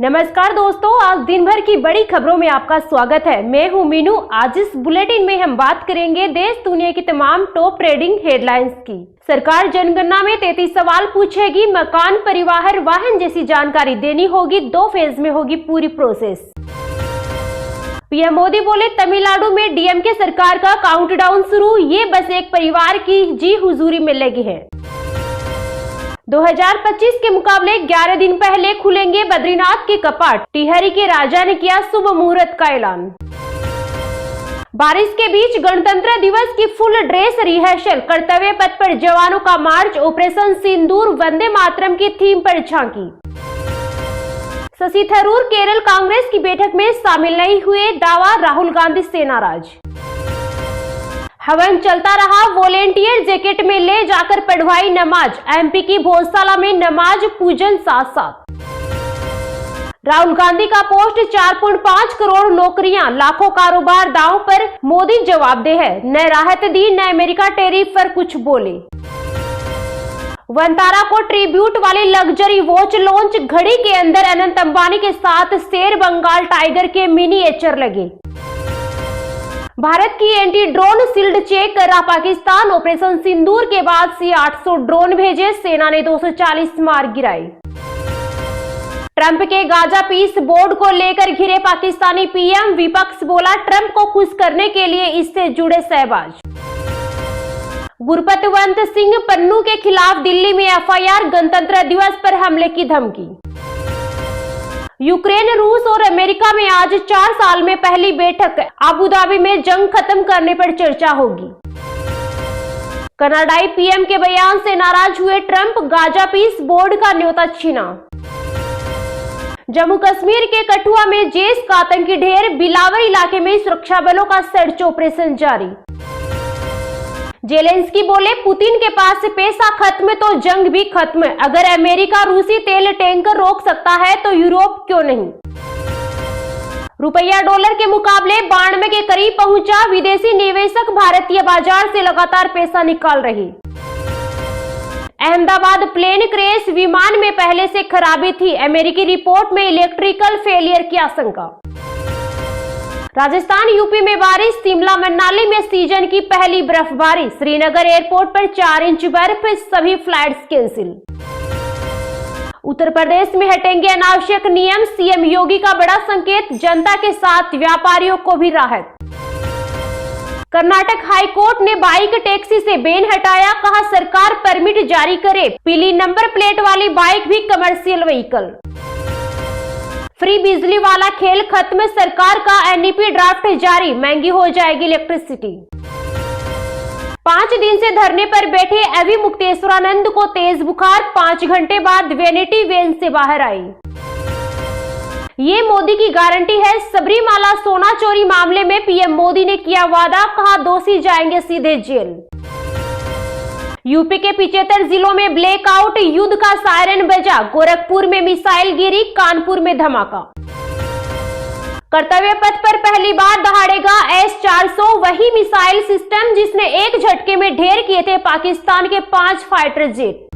नमस्कार दोस्तों, आज दिन भर की बड़ी खबरों में आपका स्वागत है। मैं हूं मीनू। आज इस बुलेटिन में हम बात करेंगे देश दुनिया की तमाम टॉप ट्रेडिंग हेडलाइंस की। सरकार जनगणना में 33 सवाल पूछेगी। मकान, परिवहन, वाहन जैसी जानकारी देनी होगी। 2 फेज में होगी पूरी प्रोसेस। पीएम मोदी बोले, तमिलनाडु में डीएमके सरकार का काउंटडाउन शुरू। ये बस एक परिवार की जी हुजूरी में लगी है। 2025 के मुकाबले 11 दिन पहले खुलेंगे बद्रीनाथ के कपाट। टिहरी के राजा ने किया शुभ मुहूर्त का ऐलान। बारिश के बीच गणतंत्र दिवस की फुल ड्रेस रिहर्सल। कर्तव्य पथ पर जवानों का मार्च। ऑपरेशन सिंदूर, वंदे मातरम की थीम पर झांकी। शशि थरूर केरल कांग्रेस की बैठक में शामिल नहीं हुए। दावा, राहुल गांधी से नाराज। हवन चलता रहा। वॉलेंटियर जैकेट में ले जाकर पढ़वाई नमाज। एमपी की भोजशाला में नमाज पूजन साथ साथ। राहुल गांधी का पोस्ट, 4.5 करोड़ नौकरियां, लाखों कारोबार दांव पर। मोदी जवाबदेह है। न राहत दी न अमेरिका टैरिफ पर कुछ बोले। वंतारा को ट्रिब्यूट वाली लग्जरी वॉच लॉन्च। घड़ी के अंदर अनंत अंबानी के साथ शेर बंगाल टाइगर के मिनिएचर लगे। भारत की एंटी ड्रोन शील्ड चेक करा पाकिस्तान। ऑपरेशन सिंदूर के बाद से 800 ड्रोन भेजे। सेना ने 240 मार गिराए। ट्रंप के गाजा पीस बोर्ड को लेकर घिरे पाकिस्तानी पीएम। विपक्ष बोला, ट्रंप को खुश करने के लिए इससे जुड़े शहबाज। गुरपतवंत सिंह पन्नू के खिलाफ दिल्ली में एफआईआर। गणतंत्र दिवस पर हमले की धमकी। यूक्रेन, रूस और अमेरिका में आज 4 साल में पहली बैठक। अबुधाबी में जंग खत्म करने पर चर्चा होगी। कनाडाई पीएम के बयान से नाराज हुए ट्रंप। गाजा पीस बोर्ड का न्योता छीना। जम्मू कश्मीर के कठुआ में जैश का आतंकी ढेर। बिलावर इलाके में सुरक्षा बलों का सर्च ऑपरेशन जारी। जेलेंस्की बोले, पुतिन के पास पैसा खत्म तो जंग भी खत्म। अगर अमेरिका रूसी तेल टैंकर रोक सकता है तो यूरोप क्यों नहीं। रुपया डॉलर के मुकाबले 92 के करीब पहुंचा। विदेशी निवेशक भारतीय बाजार से लगातार पैसा निकाल रहे। Ahmedabad plane crash. विमान में पहले से खराबी थी। अमेरिकी रिपोर्ट में इलेक्ट्रिकल फेलियर की आशंका। राजस्थान, यूपी में बारिश। शिमला मनाली में सीजन की पहली बर्फबारी। श्रीनगर एयरपोर्ट पर 4 इंच बर्फ। सभी फ्लाइट्स कैंसिल। उत्तर प्रदेश में हटेंगे अनावश्यक नियम। सीएम योगी का बड़ा संकेत। जनता के साथ व्यापारियों को भी राहत। कर्नाटक हाई कोर्ट ने बाइक टैक्सी से बैन हटाया। कहा, सरकार परमिट जारी करे। पीली नंबर प्लेट वाली बाइक भी कमर्शियल व्हीकल। फ्री बिजली वाला खेल खत्म। सरकार का एनईपी ड्राफ्ट जारी। महंगी हो जाएगी इलेक्ट्रिसिटी। 5 दिन से धरने पर बैठे अभी मुक्तेश्वरानंद को तेज बुखार। 5 घंटे बाद वैनिटी वैन से बाहर आई। ये मोदी की गारंटी है। सबरीमाला सोना चोरी मामले में पीएम मोदी ने किया वादा। कहा, दोषी जाएंगे सीधे जेल। यूपी के 75 जिलों में ब्लैकआउट। युद्ध का सायरन बजा। गोरखपुर में मिसाइल गिरी। कानपुर में धमाका। कर्तव्य पथ पर पहली बार दहाड़ेगा S-400 वही मिसाइल सिस्टम जिसने एक झटके में ढेर किए थे पाकिस्तान के 5 फाइटर जेट।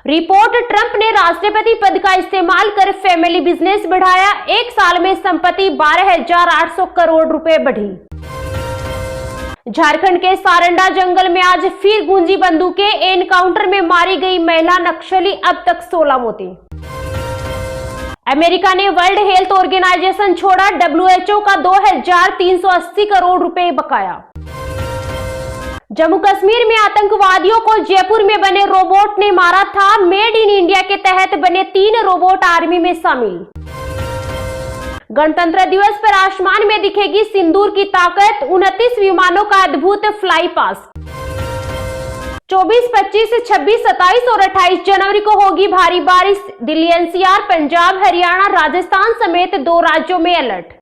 रिपोर्ट, ट्रंप ने राष्ट्रपति पद का इस्तेमाल कर फैमिली बिजनेस बढ़ाया। 1 साल में संपत्ति 12,800 करोड़ रुपए बढ़ी। झारखंड के सारंडा जंगल में आज फिर गूंजी बंदूकें। एनकाउंटर में मारी गई महिला नक्सली। अब तक 16 मौतें। अमेरिका ने वर्ल्ड हेल्थ ऑर्गेनाइजेशन छोड़ा। WHO का 2,380 करोड़ रुपए बकाया। जम्मू कश्मीर में आतंकवादियों को जयपुर में बने रोबोट ने मारा था। मेड इन इंडिया के तहत बने 3 रोबोट आर्मी में शामिल। गणतंत्र दिवस पर आसमान में दिखेगी सिंदूर की ताकत। 29 विमानों का अद्भुत फ्लाई पास। 24, 25, 26, 27 और 28 जनवरी को होगी भारी बारिश। दिल्ली, एनसीआर, पंजाब, हरियाणा, राजस्थान समेत 2 राज्यों में अलर्ट।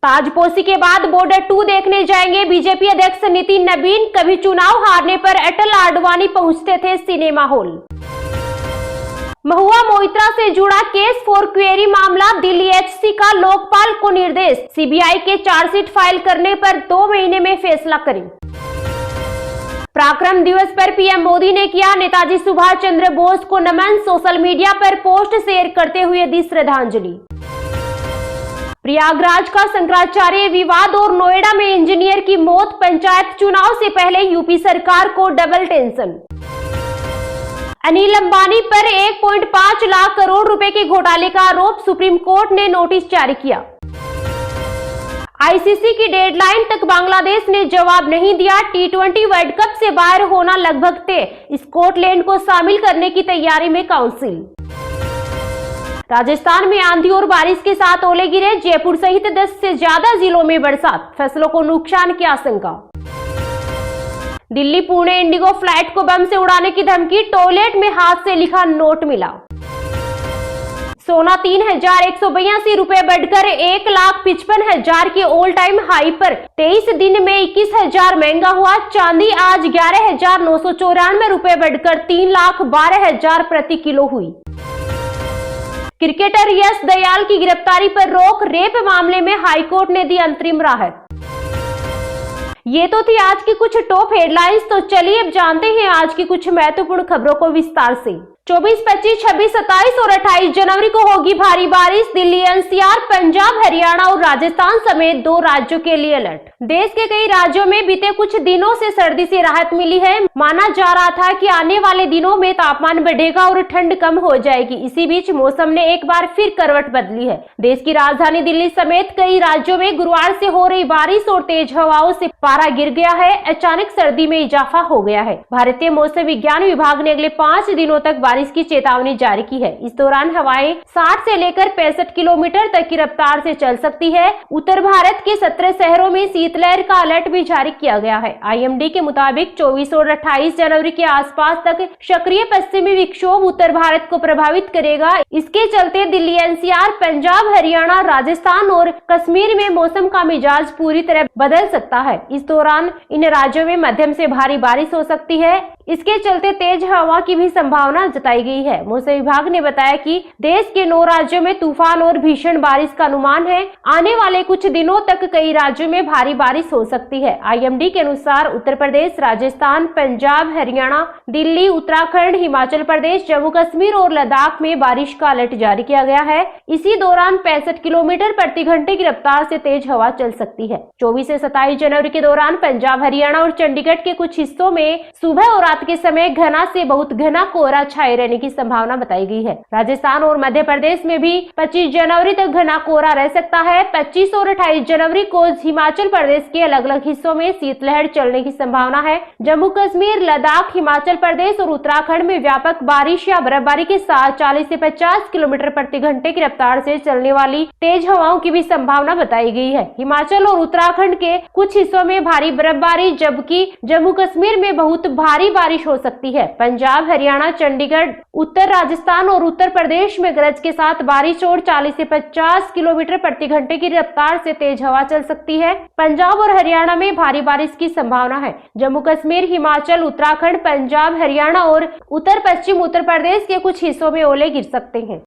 ताजपोशी के बाद बॉर्डर 2 देखने जाएंगे बीजेपी अध्यक्ष नितिन नबीन। कभी चुनाव हारने पर अटल आडवाणी पहुंचते थे सिनेमा हॉल। महुआ मोइत्रा से जुड़ा केस फॉर क्वेरी मामला। दिल्ली एचसी का लोकपाल को निर्देश। सीबीआई के चार्जशीट फाइल करने पर 2 महीने में फैसला करें। पराक्रम दिवस पर पीएम मोदी ने किया नेताजी सुभाष चंद्र बोस को नमन, सोशल मीडिया पर पोस्ट शेयर करते हुए दी श्रद्धांजलि। प्रयागराज का शंकराचार्य विवाद और नोएडा में इंजीनियर की मौत, पंचायत चुनाव से पहले यूपी सरकार को डबल टेंशन। अनिल अंबानी पर 1.5 लाख करोड़ रुपए के घोटाले का आरोप, सुप्रीम कोर्ट ने नोटिस जारी किया। आईसीसी की डेडलाइन तक बांग्लादेश ने जवाब नहीं दिया, T20 वर्ल्ड कप से बाहर होना लगभग तय, स्कॉटलैंड को शामिल करने की तैयारी में काउंसिल। राजस्थान में आंधी और बारिश के साथ ओले गिरे, जयपुर सहित 10 से ज्यादा जिलों में बरसात, फसलों को नुकसान की आशंका। दिल्ली पुणे इंडिगो फ्लाइट को बम से उड़ाने की धमकी, टॉयलेट में हाथ से लिखा नोट मिला। सोना 3,182 रुपए बढ़कर 1,55,000 के ऑल टाइम हाई पर, 23 दिन में 21,000 महंगा हुआ। चांदी आज 11,994 रुपए बढ़कर 3,12,000 प्रति किलो हुई। क्रिकेटर यश दयाल की गिरफ्तारी पर रोक, रेप मामले में हाईकोर्ट ने दी अंतरिम राहत। ये तो थी आज की कुछ टॉप हेडलाइंस, तो चलिए अब जानते हैं आज की कुछ महत्वपूर्ण खबरों को विस्तार से। 24, 25, 26, 27 और 28 जनवरी को होगी भारी बारिश, दिल्ली एनसीआर, पंजाब, हरियाणा और राजस्थान समेत 2 राज्यों के लिए अलर्ट। देश के कई राज्यों में बीते कुछ दिनों से सर्दी से राहत मिली है। माना जा रहा था कि आने वाले दिनों में तापमान बढ़ेगा और ठंड कम हो जाएगी। इसी बीच मौसम ने एक बार फिर करवट बदली है। देश की राजधानी दिल्ली समेत कई राज्यों में गुरुवार से हो रही बारिश और तेज हवाओं से पारा गिर गया है। अचानक सर्दी में इजाफा हो गया है। भारतीय मौसम विज्ञान विभाग ने अगले 5 दिनों तक बारिश की चेतावनी जारी की है। इस दौरान हवाएं 60 से लेकर 65 किलोमीटर तक की रफ्तार से चल सकती है। उत्तर भारत के 17 शहरों में शीतलहर का अलर्ट भी जारी किया गया है। आईएमडी के मुताबिक 24 और 28 जनवरी के आसपास तक सक्रिय पश्चिमी विक्षोभ उत्तर भारत को प्रभावित करेगा। इसके चलते दिल्ली एनसीआर, पंजाब, हरियाणा, राजस्थान और कश्मीर में मौसम का मिजाज पूरी तरह बदल सकता है। इस दौरान इन राज्यों में मध्यम से भारी बारिश हो सकती है। इसके चलते तेज हवा की भी संभावना जताई गई है। मौसम विभाग ने बताया कि देश के 9 राज्यों में तूफान और भीषण बारिश का अनुमान है। आने वाले कुछ दिनों तक कई राज्यों में भारी बारिश हो सकती है। आईएमडी के अनुसार उत्तर प्रदेश, राजस्थान, पंजाब, हरियाणा, दिल्ली, उत्तराखंड, हिमाचल प्रदेश, जम्मू कश्मीर और लद्दाख में बारिश का अलर्ट जारी किया गया है। इसी दौरान 65 किलोमीटर प्रति घंटे की रफ्तार से तेज हवा चल सकती है। 24 से 27 जनवरी के दौरान पंजाब, हरियाणा और चंडीगढ़ के कुछ हिस्सों में सुबह और रात के समय घना से बहुत घना कोहरा छाए रहने की संभावना बताई गई है। राजस्थान और मध्य प्रदेश में भी 25 जनवरी तक घना कोहरा रह सकता है। 25 और 28 जनवरी को हिमाचल प्रदेश के अलग अलग हिस्सों में शीतलहर चलने की संभावना है। जम्मू कश्मीर, लद्दाख, हिमाचल प्रदेश और उत्तराखंड में व्यापक बारिश या बर्फबारी के साथ 40 से 50 किलोमीटर प्रति घंटे की रफ्तार से चलने वाली तेज हवाओं की भी संभावना बताई गई है। हिमाचल और उत्तराखंड के कुछ हिस्सों में भारी बर्फबारी, जबकि जम्मू कश्मीर में बहुत भारी बारिश हो सकती है। पंजाब, हरियाणा, चंडीगढ़, उत्तर राजस्थान और उत्तर प्रदेश में गरज के साथ बारिश और 40 से 50 किलोमीटर प्रति घंटे की रफ्तार से तेज हवा चल सकती है। पंजाब और हरियाणा में भारी बारिश की संभावना है। जम्मू कश्मीर, हिमाचल, उत्तराखंड, पंजाब, हरियाणा और उत्तर पश्चिम उत्तर प्रदेश के कुछ हिस्सों में ओले गिर सकते हैं।